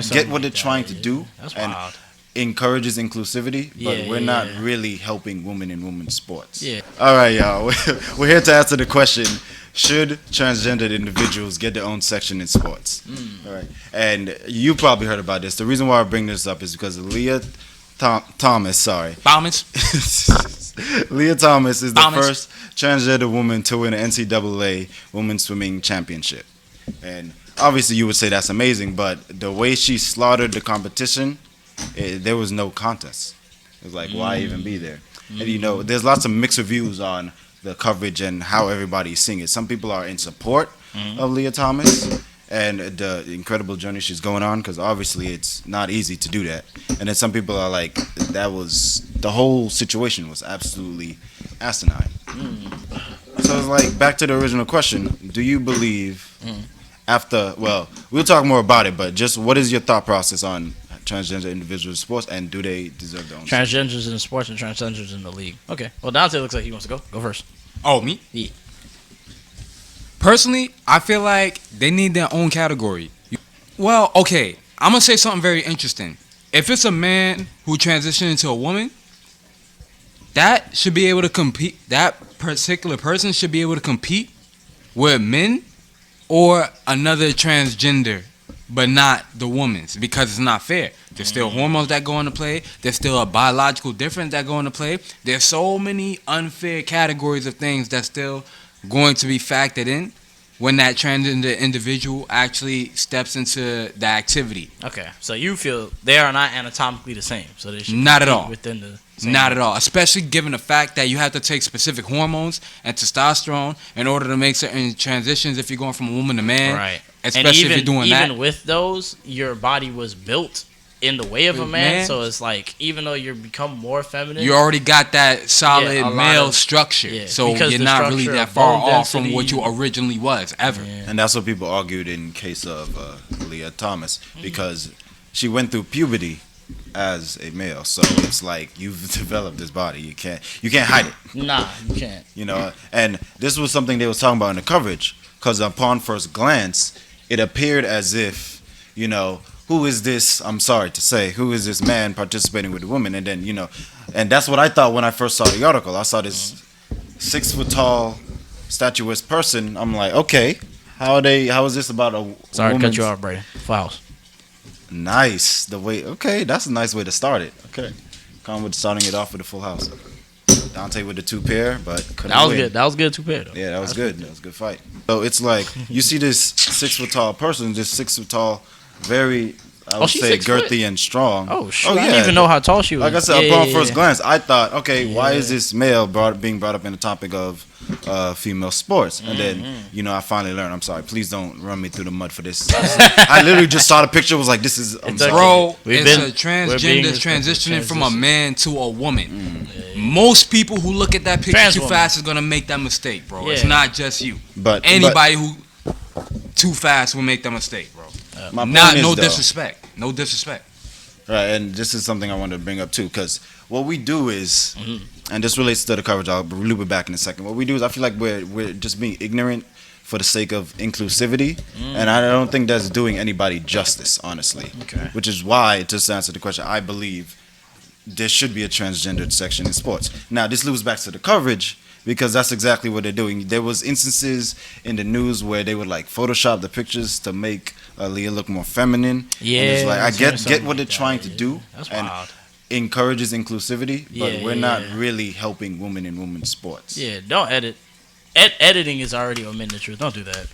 get what they're trying to do. That's and wild. Encourages inclusivity, but we're not really helping women in women's sports. Yeah. All right, y'all. We're here to answer the question: should transgendered individuals get their own section in sports? All right. And you probably heard about this. The reason why I bring this up is because Lia Thomas. Lia Thomas is the first transgender woman to win an NCAA Women's Swimming Championship. And obviously, you would say that's amazing, but the way she slaughtered the competition. There was no contest. It was like, why even be there? And there's lots of mixed reviews on the coverage and how everybody's seeing it. Some people are in support of Lia Thomas and the incredible journey she's going on, because obviously it's not easy to do that. And then some people are like, the whole situation was absolutely asinine. So it's like, back to the original question, do you believe we'll talk more about it, but just what is your thought process on transgender individuals in sports, and do they deserve their own transgenders in sports and transgenders in the league? Okay. Well, Dante looks like he wants to go. Go first. Oh, me? Yeah. Personally, I feel like they need their own category. Well, okay. I'm going to say something very interesting. If it's a man who transitioned into a woman, that should be able to compete. That particular person should be able to compete with men or another transgender, but not the woman's, because it's not fair. There's still hormones that go into play. There's still a biological difference that go into play. There's so many unfair categories of things that's still going to be factored in when that transgender individual actually steps into the activity. Okay, so you feel they are not anatomically the same, so they should not at all within the same not at all, especially given the fact that you have to take specific hormones and testosterone in order to make certain transitions if you're going from a woman to man. Right. Especially if you're doing that. Even with those, your body was built in the way of a man, so it's like, even though you become more feminine, you already got that solid male structure, so you're not really that far off from what you originally was, ever. And that's what people argued in case of Lia Thomas, because she went through puberty as a male, so it's like, you've developed this body, you can't hide it. Nah, you can't. And this was something they was talking about in the coverage, because upon first glance, it appeared as if, who is this, I'm sorry to say, who is this man participating with a woman? And then, and that's what I thought when I first saw the article. I saw this 6 foot tall, statuesque person. I'm like, okay, how is this about a Sorry to woman's... cut you off, Brady. Fouls. Nice. Okay, that's a nice way to start it. Okay. Come with starting it off with a full house. Dante with the 2 pair, but couldn't that was win. good. That was good 2 pair though. Yeah, that was good. That was a good fight. So it's like, you see this 6 foot tall person, this 6 foot tall, very, I would say, girthy and strong. Oh, shit. I didn't even know how tall she was. Like I said, upon first glance, I thought, okay, why is this male being brought up in the topic of female sports? And then, I finally learned. I'm sorry, please don't run me through the mud for this. I literally just saw the picture, was like, this is... Bro, it's a transgender transitioning from a man to a woman. Most people who look at that picture too fast is going to make that mistake, bro. It's not just you. But anybody who too fast will make that mistake, bro. No disrespect. No disrespect. Right, and this is something I wanted to bring up too, because what we do is, and this relates to the coverage, I'll loop it back in a second. What we do is, I feel like we're just being ignorant for the sake of inclusivity, and I don't think that's doing anybody justice, honestly. Okay. Which is why, just to answer the question, I believe there should be a transgendered section in sports. Now, this loops back to the coverage, because that's exactly what they're doing. There was instances in the news where they would like Photoshop the pictures to make Lia look more feminine. Yeah, and it's like, I get what they're trying to do. That's and wild. Encourages inclusivity, but we're not really helping women in women's sports. Yeah, don't edit. Editing is already omitting the truth. Don't do that.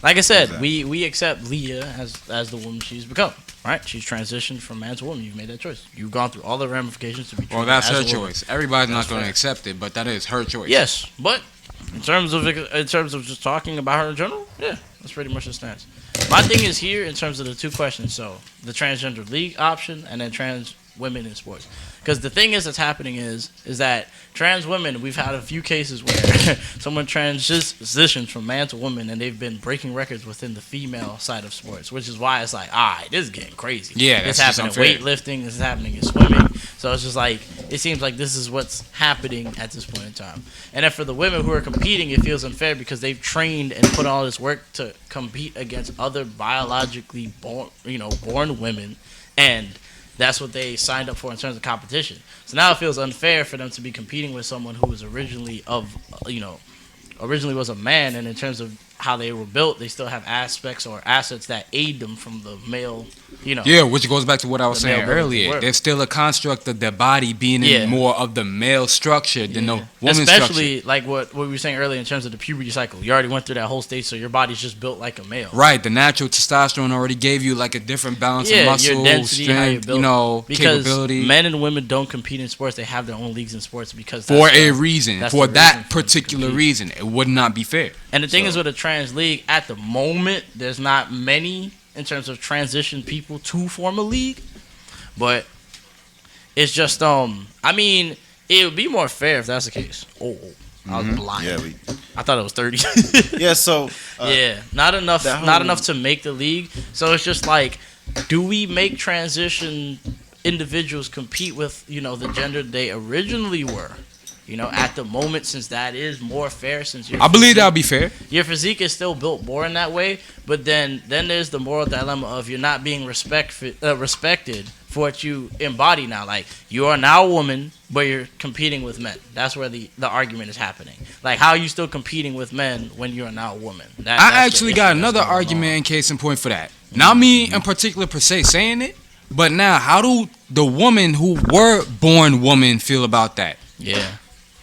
Like I said, we accept Lia as the woman she's become. Right? She's transitioned from man to woman. You've made that choice. You've gone through all the ramifications to be treated that's as her a woman. choice. Everybody's not going to accept it, but that is her choice. Yes, but in terms of just talking about her in general, yeah, that's pretty much the stance. My thing is here in terms of the 2 questions. So the transgender league option and then trans women in sports. Because the thing that's happening is that trans women, we've had a few cases where someone transitions from man to woman and they've been breaking records within the female side of sports, which is why it's like, this is getting crazy. Yeah, it's that's happening just in weightlifting, this is happening in swimming. So it's just like, it seems like this is what's happening at this point in time. And then for the women who are competing, it feels unfair because they've trained and put all this work to compete against other biologically born women, and that's what they signed up for in terms of competition. So now it feels unfair for them to be competing with someone who was originally was a man, and in terms of how they were built, they still have aspects or assets that aid them from the male, Yeah, which goes back to what I was saying earlier. There's still a construct of their body being in more of the male structure than the woman's structure. Especially like what we were saying earlier in terms of the puberty cycle. You already went through that whole stage, so your body's just built like a male. Right, the natural testosterone already gave you like a different balance of muscle, your density, strength, because capability. Men and women don't compete in sports. They have their own leagues in sports because for a reason. For that particular reason. It would not be fair. And the thing is with a trans league, at the moment, there's not many in terms of transition people to form a league. But it's just, I mean, it would be more fair if that's the case. I was blind. Yeah, I thought it was 30. Yeah, so not enough to make the league. So it's just like, do we make transition individuals compete with, the gender they originally were? At the moment, since that is more fair, I believe that would be fair. Your physique is still built more in that way, but then there's the moral dilemma of you're not being respected for what you embody now. Like, you are now a woman, but you're competing with men. That's where the argument is happening. Like, how are you still competing with men when you are now a woman? I actually got another argument in case in point for that. Not me in particular per se saying it, but now how do the women who were born women feel about that? Yeah.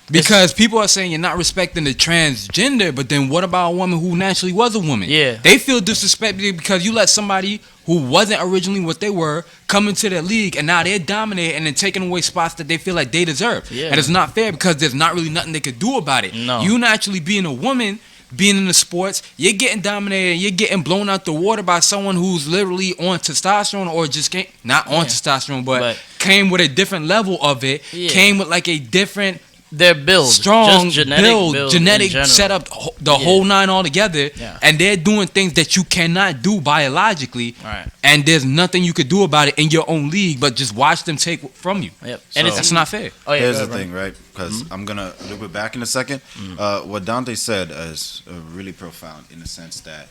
Because people are saying you're not respecting the transgender, but then what about a woman who naturally was a woman? Yeah. They feel disrespected because you let somebody who wasn't originally what they were come into the league, and now they're dominating and then taking away spots that they feel like they deserve. Yeah. And it's not fair because there's not really nothing they could do about it. No. You naturally being a woman, being in the sports, you're getting dominated and you're getting blown out the water by someone who's literally on testosterone or just not on testosterone, but came with a different level of it, came with like a different... Their build, strong just genetic setup, whole nine altogether, and they're doing things that you cannot do biologically, and there's nothing you could do about it in your own league, but just watch them take from you. Yep. So, and that's not fair. Here's the thing, right? Because I'm gonna loop it back in a second. What Dante said is really profound in the sense that,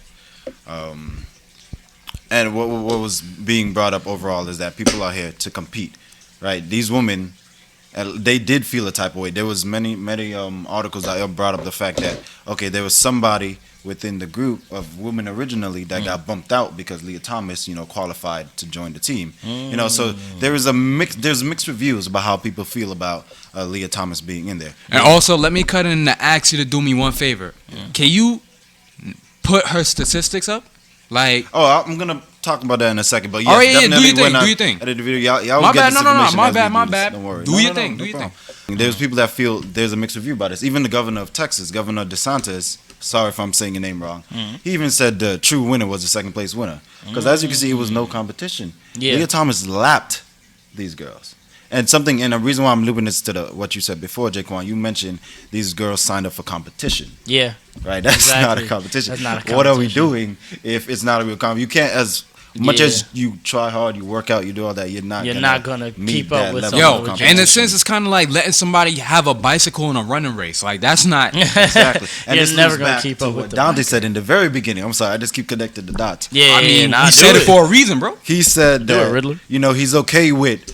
and what was being brought up overall is that people are here to compete, right? These women. They did feel a type of way. There was many articles that brought up the fact that there was somebody within the group of women originally that got bumped out because Lia Thomas, qualified to join the team. So there's mixed reviews about how people feel about Lia Thomas being in there. And also, let me cut in to ask you to do me one favor. Can you put her statistics up? Like, I'm gonna talk about that in a second, but do your thing. Edit the video. Y'all my get bad, this information my bad. Don't worry. Do your thing. There's people that feel there's a mixed review about this. Even the governor of Texas, Governor DeSantis. Sorry if I'm saying your name wrong. He even said the true winner was the second place winner. Because as you can see, it was no competition. Lia Thomas lapped these girls. And the reason why I'm looping this to what you said before, Jaquan, you mentioned these girls signed up for competition. Yeah. Right? That's not a competition. That's not a competition. What are we doing if it's not a real competition? You can't, as much as you try hard, you work out, you do all that, you're not gonna keep up with someone. In a sense, it's kind of like letting somebody have a bicycle in a running race. Like, that's not... Exactly. And you're never going to keep up with what Dante said in the very beginning. I'm sorry, I just keep connecting the dots. Yeah, he said it for a reason, bro. He said that, Riddler. He's okay with...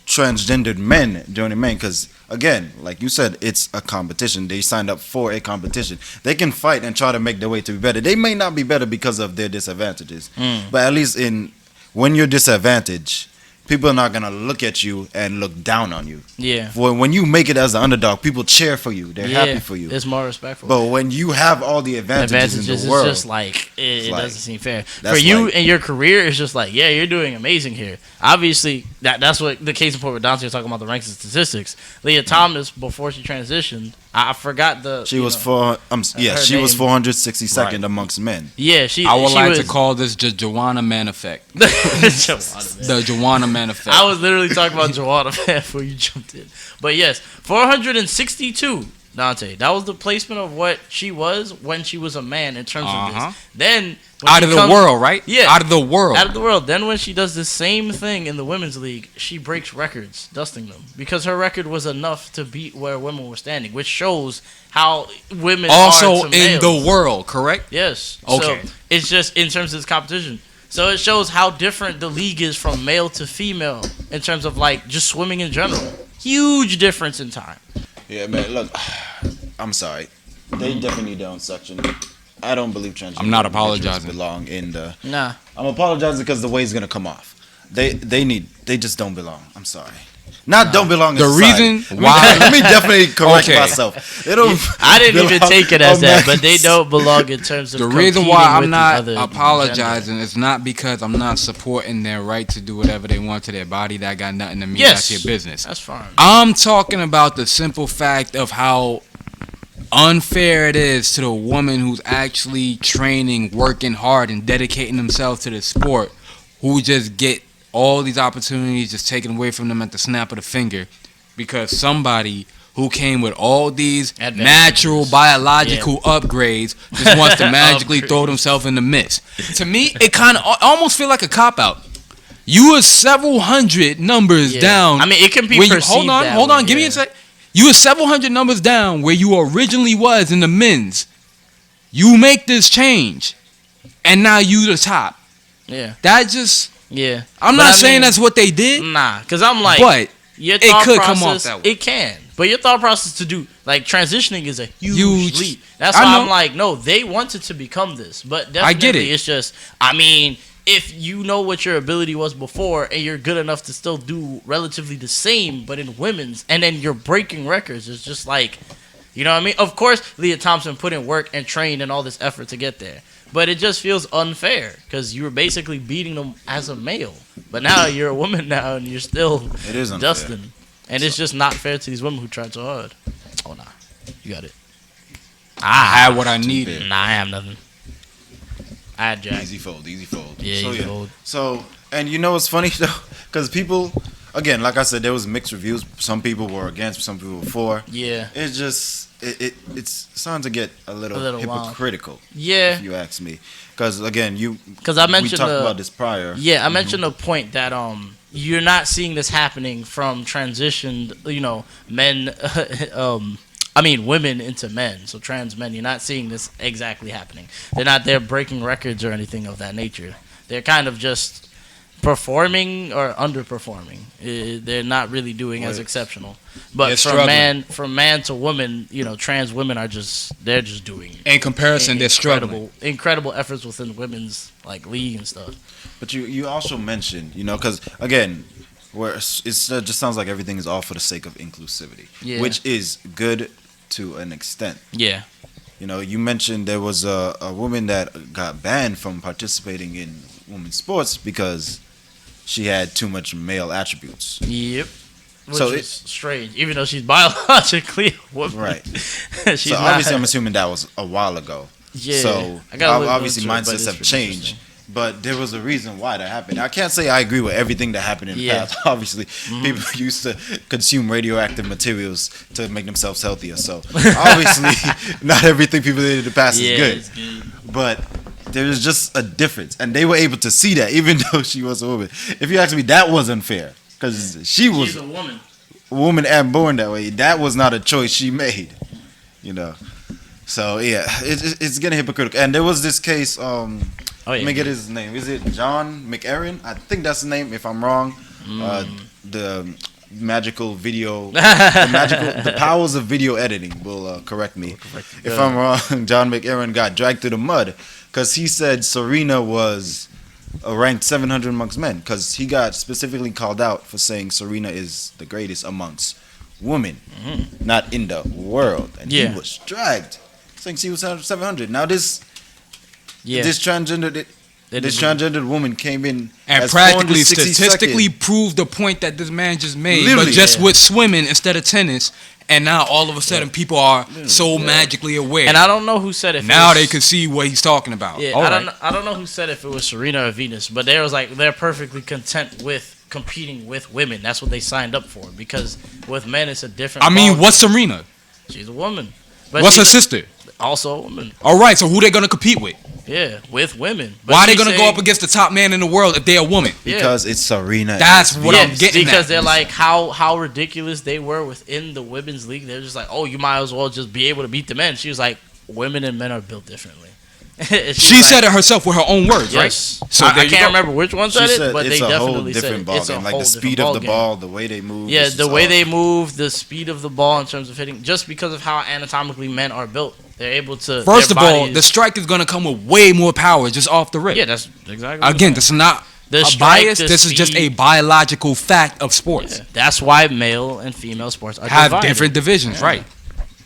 transgendered men joining men because again, like you said, it's a competition. They signed up for a competition. They can fight and try to make their way to be better. They may not be better because of their disadvantages, but at least when you're disadvantaged, people are not gonna look at you and look down on you. Yeah. When you make it as an underdog, people cheer for you. They're happy for you. It's more respectful. But when you have all the advantages in the world, it's just like it doesn't seem fair. For you and your career, it's just like, you're doing amazing here. Obviously, that's what the case in point with Dante was talking about, the ranks and statistics. Lia Thomas, before she transitioned, I forgot she was 462nd amongst men. Yeah, I would like to call this the Juwannamann effect. The Juwannamann effect. I was literally talking about Juwanna before you jumped in. But yes, 462 Dante. That was the placement of what she was when she was a man in terms of this. Then out of the world, right? Yeah, out of the world. Out of the world. Then when she does the same thing in the women's league, she breaks records, dusting them because her record was enough to beat where women were standing, which shows how women also are to in males. the world, correct? Yes. Okay. So it's just in terms of this competition. So it shows how different the league is from male to female in terms of like just swimming in general. Huge difference in time. Yeah, man. Look, I'm sorry. They definitely don't suction. I don't believe transgender. I'm not apologizing. Belong in the. Nah. I'm apologizing because the way it's gonna come off. They just don't belong. I'm sorry. Don't belong. In the society. reason why. Let me definitely correct myself. They don't. I didn't even take it as that, but they don't belong in terms of. The reason why I'm not the apologizing is not because I'm not supporting their right to do whatever they want to their body. That got nothing to me. Yes, that's your business. That's fine. I'm talking about the simple fact of how unfair it is to the woman who's actually training, working hard, and dedicating themselves to the sport, who just get all these opportunities just taken away from them at the snap of the finger because somebody who came with all these natural biological upgrades just wants to magically throw themselves in the mist. To me, it kind of almost feel like a cop-out. You are several hundred numbers down. I mean, it can be perceived hold on, give me a sec. You were several hundred numbers down where you originally was in the men's. You make this change, and now you the top. Yeah. That just... Yeah. I'm not saying that's what they did. Nah, because I'm like... But your it could process, come off that way. It can. But your thought process to do... Like, transitioning is a huge leap. That's why I'm like, no, they wanted to become this. But definitely I get it. It's just... I mean... If you know what your ability was before and you're good enough to still do relatively the same, but in women's, and then you're breaking records, it's just like, you know what I mean? Of course, Lia Thomas put in work and trained and all this effort to get there. But it just feels unfair because you were basically beating them as a male. But now you're a woman now and you're still dusting. And it's just not fair to these women who tried so hard. Oh, nah. You got it. I had what I needed. Nah, I have nothing. I had Jack. Easy fold. Yeah, easy fold. So, and you know what's funny though? Because people, again, like I said, there was mixed reviews. Some people were against, some people were for. Yeah. It's just, it's starting to get a little hypocritical. Wild. Yeah. If you ask me. Because, again, I mentioned we talked about this prior. Yeah, I mentioned a point that you're not seeing this happening from transitioned, men, women into men. So trans men, you're not seeing this exactly happening. They're not there breaking records or anything of that nature. They're kind of just performing or underperforming. They're not really doing as exceptional. But from man to woman, trans women are they're just doing. In comparison, they're struggling. Incredible efforts within women's league and stuff. But you also mentioned, because again, where it just sounds like everything is all for the sake of inclusivity, which is good to an extent. Yeah. You mentioned there was a woman that got banned from participating in women's sports because she had too much male attributes. Yep. Which is strange, even though she's biologically a woman. Right. So obviously I'm assuming that was a while ago. Yeah. So obviously mindsets have changed. But there was a reason why that happened. I can't say I agree with everything that happened in the past. Obviously, people used to consume radioactive materials to make themselves healthier. So, obviously, not everything people did in the past is good. But there's just a difference. And they were able to see that, even though she was a woman. If you ask me, that was unfair. Because she's a woman. A woman and born that way. That was not a choice she made. So, yeah, it's getting hypocritical. And there was this case... Let me get his name. Is it John McEron? I think that's the name. If I'm wrong, the magical video, the powers of video editing will correct me. If I'm wrong, John McEron got dragged through the mud because he said Serena was ranked 700 amongst men because he got specifically called out for saying Serena is the greatest amongst women, not in the world, and he was dragged saying she was 700. Now this transgendered woman came in and practically statistically proved the point that this man just made, literally, but just with swimming instead of tennis. And now all of a sudden people are so magically aware. And I don't know who said it. Now they can see what he's talking about. Yeah, I don't know who said if it was Serena or Venus, but they're perfectly content with competing with women. That's what they signed up for because with men it's a different. What's Serena? She's a woman. But What's her sister? Also a woman. All right, so who they gonna compete with? Yeah, with women. But Why are they gonna go up against the top man in the world if they're a woman? Because it's Serena. That's what I'm getting because at. they're like how ridiculous they were within the women's league. They're just like, oh, you might as well just be able to beat the men. She was like, women and men are built differently. She said it herself with her own words, right? So I can't remember which one said it, but they definitely said it. It's a whole different ball game. Like the speed of the ball, the way they move. Yeah, the way they move, the speed of the ball in terms of hitting, just because of how anatomically men are built. They're able to. First of all, the strike is gonna come with way more power just off the rip. Yeah, that's exactly. Again, this is not a bias. This is just a biological fact of sports. Yeah, that's why male and female sports are have divided. Different divisions, right?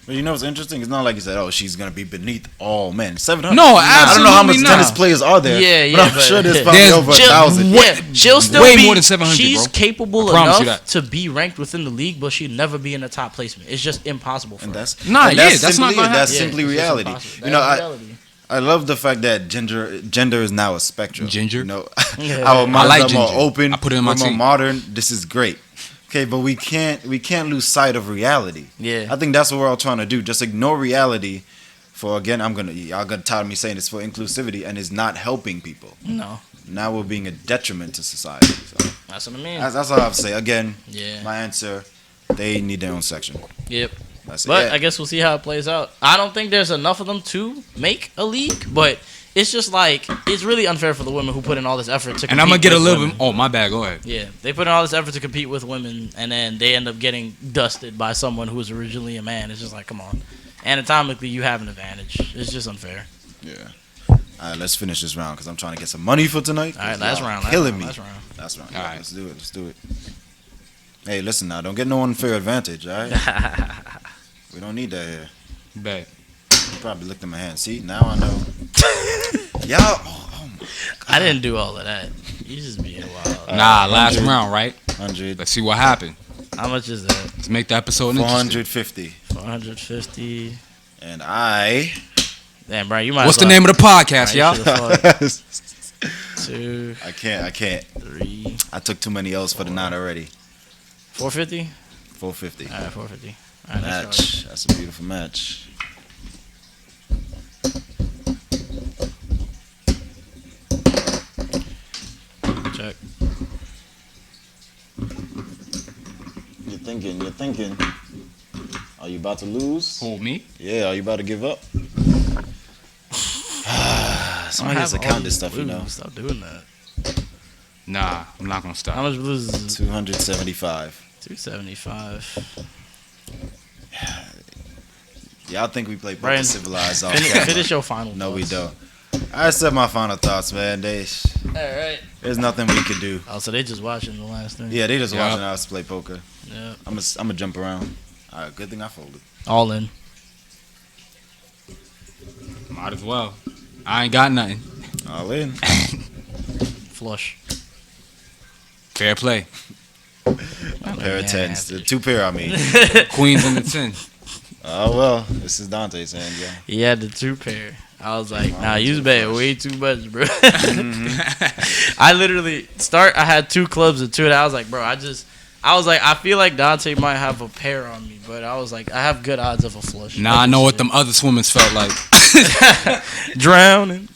But you know what's interesting? It's not like you said, "Oh, she's gonna be beneath all men." 700. No, I don't know how much not. tennis players are there. Yeah, but I'm sure there's probably over 1,000. Yeah, she'll still way be more than 700. She's bro. capable enough to be ranked within the league, but she'd never be in the top placement. It's just impossible for her. That's that's not gonna That's happen. simply reality. You know, I love the fact that gender is now a spectrum. Ginger. You know, our minds are more open. I put it in my we're more team. modern. This is great. Okay, but we can't lose sight of reality. Yeah, I think that's what we're all trying to do. Just ignore reality. For again, y'all got tired of me saying this for inclusivity, and it's not helping people. No. Now we're being a detriment to society. So that's what I mean. That's all I have to say. Again, yeah. My answer: they need their own section. Yep. That's but it. I guess we'll see how it plays out. I don't think there's enough of them to make a league, but it's just like it's really unfair for the women who put in all this effort to compete. And I'm gonna get a little women. bit. Oh, my bad. Go ahead. Yeah, they put in all this effort to compete with women, and then they end up getting dusted by someone who was originally a man. It's just like, come on. Anatomically, you have an advantage. It's just unfair. Yeah. All right, let's finish this round because I'm trying to get some money for tonight. All right, last round. Killing me. Last round. All right, let's do it. Hey, listen now, don't get no unfair advantage. All right. We don't need that here. Bet. You probably looked at my hand. See, now I know. Y'all. Oh my God. I didn't do all of that. You just being wild. Last round, right? 100. Let's see what happened. How much is that? Let's make the episode interesting. 450. 450. And I. Damn, Brian, you might. What's the name of the podcast, y'all? 2. I can't. 3. I took too many L's for the night already. 450. 450. All right, 450. All right, match. That's a beautiful match. Check. You're thinking. Are you about to lose? Who, me? Yeah, are you about to give up? Somebody has to count this stuff, you know. Stop doing that. Nah, I'm not gonna stop. How much blues is it? 275. 275. Y'all think we play poker Brian, civilized off finish your final No, thoughts. we don't. I said my final thoughts, man. All right. There's nothing we could do. Oh, so they just watching the last thing. Yeah, they just watching us play poker. Yeah. I'm gonna jump around. All right, good thing I folded. All in. Might as well. I ain't got nothing. All in. Flush. Fair play. A pair of tens. The 2 pair, I mean. Queens and the 10. Oh, well. This is Dante's hand, yeah. He had the 2 pair. I was like, nah, you bet way too much, bro. I literally I had 2 clubs and 2, and I was like, bro, I feel like Dante might have a pair on me, but I was like, I have good odds of a flush. Nah, I know what them other swimmers felt like. Drowning.